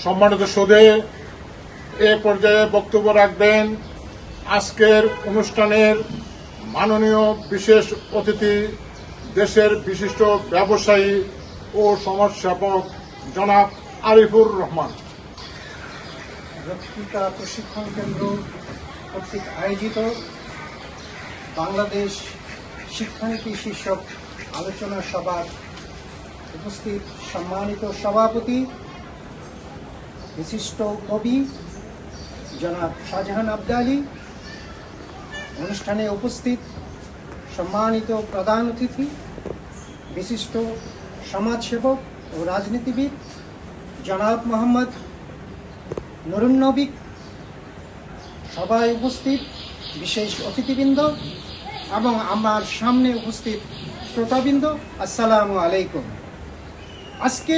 সম্মানিত সুধী, এ পর্যায়ে বক্তব্য রাখবেন আজকের অনুষ্ঠানের মাননীয় বিশেষ অতিথি, দেশের বিশিষ্ট ব্যবসায়ী ও সমাজসেবক জনাব আরিফুর রহমান। বক্তৃতা প্রশিক্ষণ কেন্দ্র কর্তৃক আয়োজিত বাংলাদেশ শিক্ষানীতি শীর্ষক আলোচনা সভার উপস্থিত সম্মানিত সভাপতি, বিশিষ্ট কবি জনাব শাহজাহান আবদালী, অনুষ্ঠানে উপস্থিত সম্মানিত প্রধান অতিথি, বিশিষ্ট সমাজসেবক ও রাজনীতিবিদ জনাব মোহাম্মদ নুরুন নবী, সবাই উপস্থিত বিশেষ অতিথিবৃন্দ এবং আমার সামনে উপস্থিত শ্রোতাবৃন্দ, আসসালামু আলাইকুম। আজকে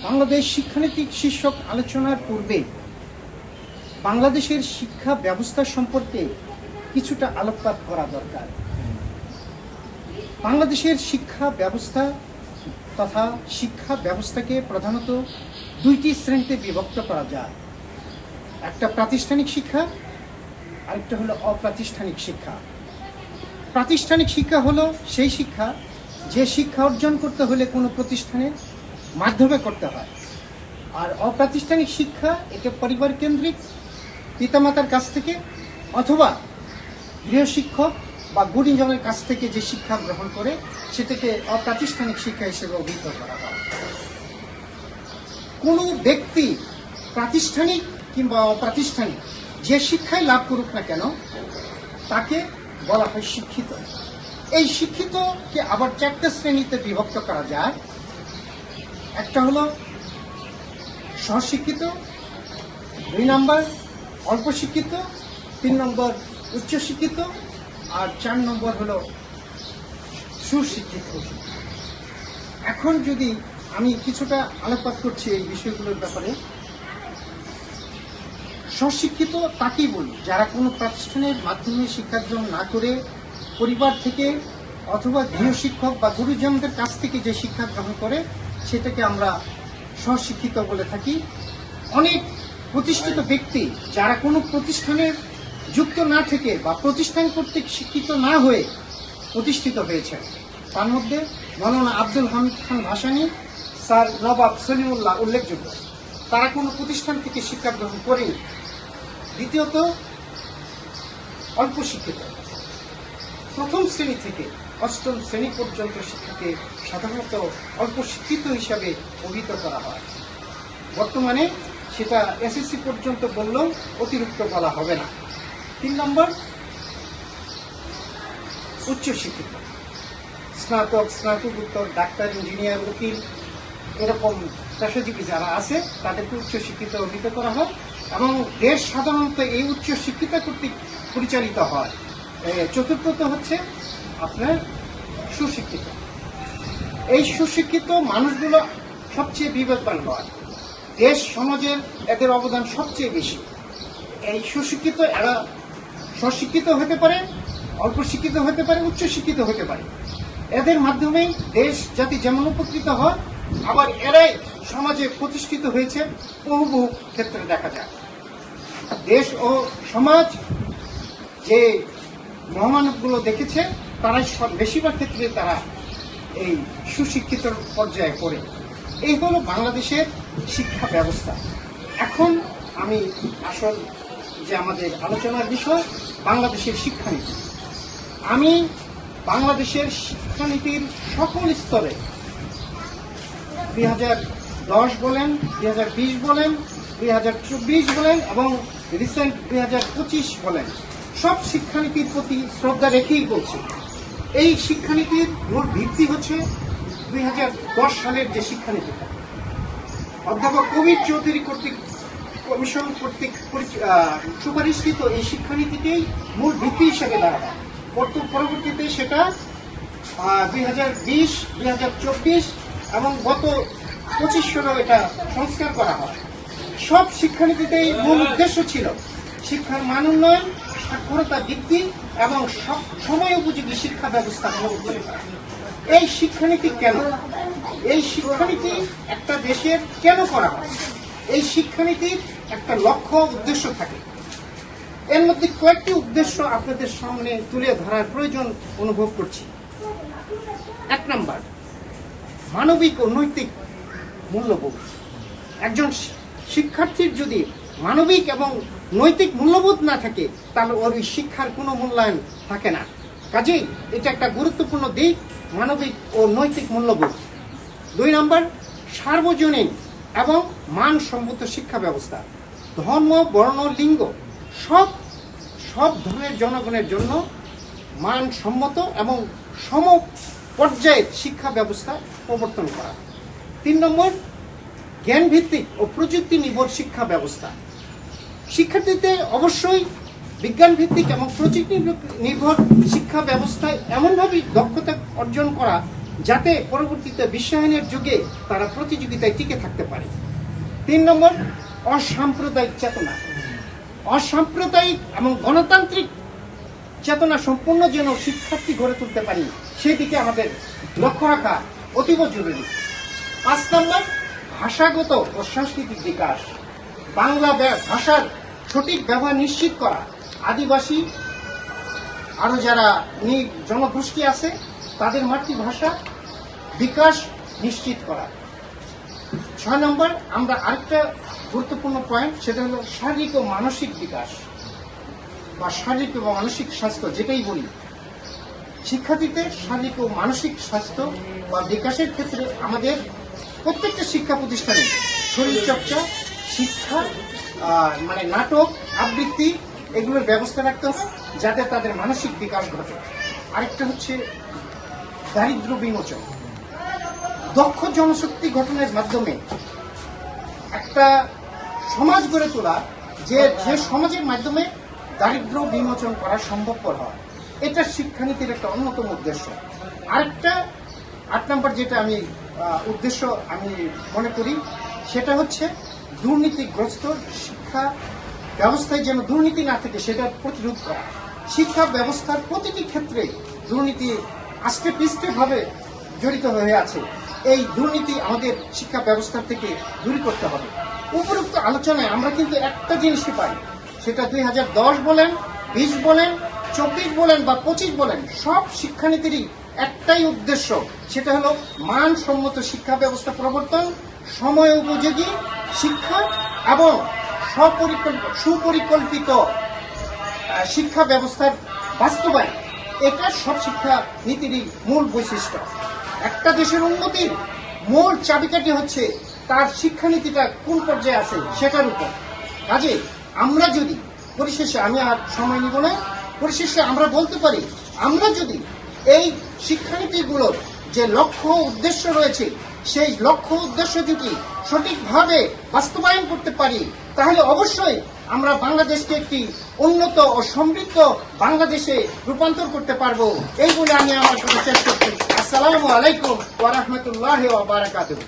বাংলাদেশ শিক্ষানীতি শীর্ষক আলোচনার পূর্বে বাংলাদেশের শিক্ষা ব্যবস্থা সম্পর্কে কিছুটা আলোকপাত করা দরকার। বাংলাদেশের শিক্ষা ব্যবস্থা তথা শিক্ষা ব্যবস্থাকে প্রধানত দুইটি শ্রেণীতে বিভক্ত করা যায়। একটা প্রাতিষ্ঠানিক শিক্ষা, আরেকটা হলো অপ্রাতিষ্ঠানিক শিক্ষা। প্রাতিষ্ঠানিক শিক্ষা হলো সেই শিক্ষা যে শিক্ষা অর্জন করতে হলে কোনো প্রতিষ্ঠানের মাধ্যমে করতে হয়। আর অপ্রাতিষ্ঠানিক শিক্ষা এটা পরিবার কেন্দ্রিক, পিতামাতার কাছ থেকে অথবা গৃহশিক্ষক বা গুরুজনের কাছ থেকে যে শিক্ষা গ্রহণ করে সেটাকে অপ্রাতিষ্ঠানিক শিক্ষা হিসেবে অভিহিত করা হয়। কোনো ব্যক্তি প্রাতিষ্ঠানিক কিংবা অপ্রাতিষ্ঠানিক যে শিক্ষাই লাভ করুক না কেন তাকে বলা হয় শিক্ষিত। এই শিক্ষিতকে আবার চারটে শ্রেণীতে বিভক্ত করা যায়। একটা হলো সহশিক্ষিত, 2 নম্বর অল্প শিক্ষিত, 3 নম্বর উচ্চশিক্ষিত, আর 4 নম্বর হলো সুশিক্ষিত। এখন যদি আমি কিছুটা আলোকপাত করছি এই বিষয়গুলোর ব্যাপারে। স্বশিক্ষিত তাকেই বলি যারা কোনো প্রতিষ্ঠানের মাধ্যমে শিক্ষার্জন না করে পরিবার থেকে অথবা গৃহশিক্ষক বা গুরুজনদের কাছ থেকে যে শিক্ষা গ্রহণ করে সেটাকে আমরা স্বশিক্ষিত বলে থাকি। অনেক প্রতিষ্ঠিত ব্যক্তি যারা কোনো প্রতিষ্ঠানের যুক্ত না থেকে বা প্রতিষ্ঠান কর্তৃক শিক্ষিত না হয়ে প্রতিষ্ঠিত হয়েছে, তার মধ্যে মৌলানা আব্দুল হামিদ খান ভাসানী, স্যার নবাব সলিমুল্লাহ উল্লেখযোগ্য। তারা কোনো প্রতিষ্ঠান থেকে শিক্ষা গ্রহণ করেনি। দ্বিতীয়ত অল্প শিক্ষিত, প্রথম শ্রেণী থেকে অষ্টম শ্রেণী পর্যন্ত শিক্ষাকে সাধারণত অল্প শিক্ষিত হিসাবে অভিহিত করা হয়। বর্তমানে সেটা এসএসসি পর্যন্ত বললেও অতিরিক্ত বলা হবে না। 3 নম্বর উচ্চশিক্ষিত, স্নাতক, স্নাতকোত্তর, ডাক্তার, ইঞ্জিনিয়ার, উকিল এরকম পেশাজীবী যারা আছে তাদেরকে উচ্চশিক্ষিত অভিহিত করা হয় এবং দেশ সাধারণত এই উচ্চশিক্ষিতা কর্তৃক পরিচালিত হয়। চতুর্থত হচ্ছে আপনার সুশিক্ষিত। এই সুশিক্ষিত মানুষগুলো সবচেয়ে বিবেকবান হয়, দেশ সমাজের এদের অবদান সবচেয়ে বেশি। এই সুশিক্ষিত এরা স্বশিক্ষিত হতে পারে, অল্প শিক্ষিত হতে পারে, উচ্চশিক্ষিত হতে পারে। এদের মাধ্যমেই দেশ জাতি যেমন উপকৃত হয়, আবার এরাই সমাজে প্রতিষ্ঠিত হয়েছে বহু বহু ক্ষেত্রে দেখা যায়। দেশ ও সমাজ যে মহামানবগুলো দেখেছে তারাই বেশিরভাগ ক্ষেত্রে তারা এই সুশিক্ষিত পর্যায়ে পড়ে। এই হলো বাংলাদেশের শিক্ষা ব্যবস্থা। এখন আমি আসল যে আমাদের আলোচনার বিষয় বাংলাদেশের শিক্ষানীতি। আমি বাংলাদেশের শিক্ষানীতির সকল স্তরে 2010 বলেন, 2020 বলেন, 2024 বলেন এবং রিসেন্ট 2025 বলেন, সব শিক্ষানীতির প্রতি শ্রদ্ধা রেখেই বলছি। এই শিক্ষানীতির মূল ভিত্তি হচ্ছে 2010 সালের যে শিক্ষানীতিটা অধ্যাপক কবির চৌধুরী কর্তৃক কমিশন কর্তৃক সুপারিশকৃত এই শিক্ষানীতিকেই মূল ভিত্তি হিসেবে দাঁড়ায়। পরবর্তীতে সেটা 2020, 2024 এবং গত 25 সালেও এটা সংস্কার করা হয়। সব শিক্ষানীতিতেই মূল উদ্দেশ্য ছিল শিক্ষার মান উন্নয়ন, সাক্ষরতা বৃদ্ধি এবং সময় উপযোগী শিক্ষা ব্যবস্থা গ্রহণ করা। এই শিক্ষানীতি কেন, এই শিক্ষানীতি একটা দেশের কেন করা হয়, এই শিক্ষানীতির একটা লক্ষ্য উদ্দেশ্য থাকে। এর মধ্যে কয়েকটি উদ্দেশ্য আপনাদের সামনে তুলে ধরার প্রয়োজন অনুভব করছি। 1 নম্বর, মানবিক ও নৈতিক মূল্যবোধ। একজন শিক্ষার্থীর যদি মানবিক এবং নৈতিক মূল্যবোধ না থাকে তাহলে ওর ওই শিক্ষার কোনো মূল্যায়ন থাকে না। কাজেই এটা একটা গুরুত্বপূর্ণ দিক, মানবিক ও নৈতিক মূল্যবোধ। 2 নম্বর, সার্বজনীন এবং মানসম্মত শিক্ষা ব্যবস্থা। ধর্ম, বর্ণ, লিঙ্গ সব ধরনের জনগণের জন্য মানসম্মত এবং সম পর্যায়ের শিক্ষা ব্যবস্থা প্রবর্তন করা। 3 নম্বর, জ্ঞান ভিত্তিক ও প্রযুক্তি নির্ভর শিক্ষা ব্যবস্থা। শিক্ষার্থীদের অবশ্যই বিজ্ঞান ভিত্তিক এবং প্রযুক্তি নির্ভর শিক্ষা ব্যবস্থায় এমনভাবে দক্ষতা অর্জন করা যাতে পরবর্তীতে বিশ্বায়নের যুগে তারা প্রতিযোগিতায় টিকে থাকতে পারে। 3 নম্বর, অসাম্প্রদায়িক চেতনা। অসাম্প্রদায়িক এবং গণতান্ত্রিক চেতনা সম্পূর্ণ যেন শিক্ষার্থী গড়ে তুলতে পারি সেদিকে আমাদের লক্ষ্য রাখা অতীব জরুরি। 5 নম্বর, ভাষাগত ও সাংস্কৃতিক বিকাশ। বাংলা ভাষার সঠিক ব্যবহার নিশ্চিত করা, আদিবাসী আরো যারা জনগোষ্ঠী আছে তাদের মাতৃভাষা বিকাশ নিশ্চিত করা। 6 নম্বর, আমরা আরেকটা গুরুত্বপূর্ণ পয়েন্ট, সেটা হলো শারীরিক ও মানসিক বিকাশ বা শারীরিক ও মানসিক স্বাস্থ্য, যেটাই বলি। শিক্ষার্থীদের শারীরিক ও মানসিক স্বাস্থ্য বা বিকাশের ক্ষেত্রে আমাদের প্রত্যেকটা শিক্ষা প্রতিষ্ঠানে শরীরচর্চা, শিক্ষা, মানে নাটক, আবৃত্তি, এগুলোর ব্যবস্থা রাখতে হবে যাতে তাদের মানসিক বিকাশ ঘটে। আরেকটা হচ্ছে দারিদ্র্য বিমোচন। দক্ষ জনশক্তি গঠনের মাধ্যমে একটা সমাজ গড়ে তোলা, যে সমাজের মাধ্যমে দারিদ্র্য বিমোচন করা সম্ভবপর হয়, এটা শিক্ষানীতির একটা অন্যতম উদ্দেশ্য। আরেকটা 8 নম্বর যেটা আমি উদ্দেশ্য আমি মনে করি সেটা হচ্ছে দুর্নীতিগ্রস্ত শিক্ষা ব্যবস্থায় যেন দুর্নীতি না থাকে সেটা প্রতিরোধ করা। শিক্ষা ব্যবস্থার প্রতিটি ক্ষেত্রে দুর্নীতি আস্তে পিস্তে ভাবে জড়িত হয়ে আছে। এই দুর্নীতি আমাদের শিক্ষা ব্যবস্থা থেকে দূর করতে হবে। উপরোক্ত আলোচনায় আমরা কিন্তু একটা জিনিসই পাই, সেটা 2010 বলেন, 20 বলেন, 24 বলেন বা 25 বলেন, সব শিক্ষানীতিরই একটাই উদ্দেশ্য, সেটা হলো মানসম্মত শিক্ষা ব্যবস্থা প্রবর্তন, সময় উপযোগী শিক্ষা এবং সুপরিকল্পিত শিক্ষা ব্যবস্থার বাস্তবায়ন। এটা সব শিক্ষা নীতিরই মূল বৈশিষ্ট্য। একটা দেশের উন্নতির মূল চাবিকাঠি হচ্ছে তার শিক্ষানীতিটা কোন পর্যায়ে আছে সেটার উপর। কাজে আমরা যদি পরিশেষে, আমি আর সময় নিব না, পরিশেষে আমরা বলতে পারি, আমরা যদি এই শিক্ষানীতিগুলোর যে লক্ষ্য উদ্দেশ্য রয়েছে সেই লক্ষ্য উদ্দেশ্য যদি সঠিকভাবে বাস্তবায়ন করতে পারি তাহলে অবশ্যই আমরা বাংলাদেশকে একটি উন্নত ও সমৃদ্ধ বাংলাদেশে রূপান্তর করতে পারবো। এই বলে আমি আমার কথা শেষ করছি। আসসালামু আলাইকুম ওয়া রাহমাতুল্লাহি ওয়া বারাকাতুহু।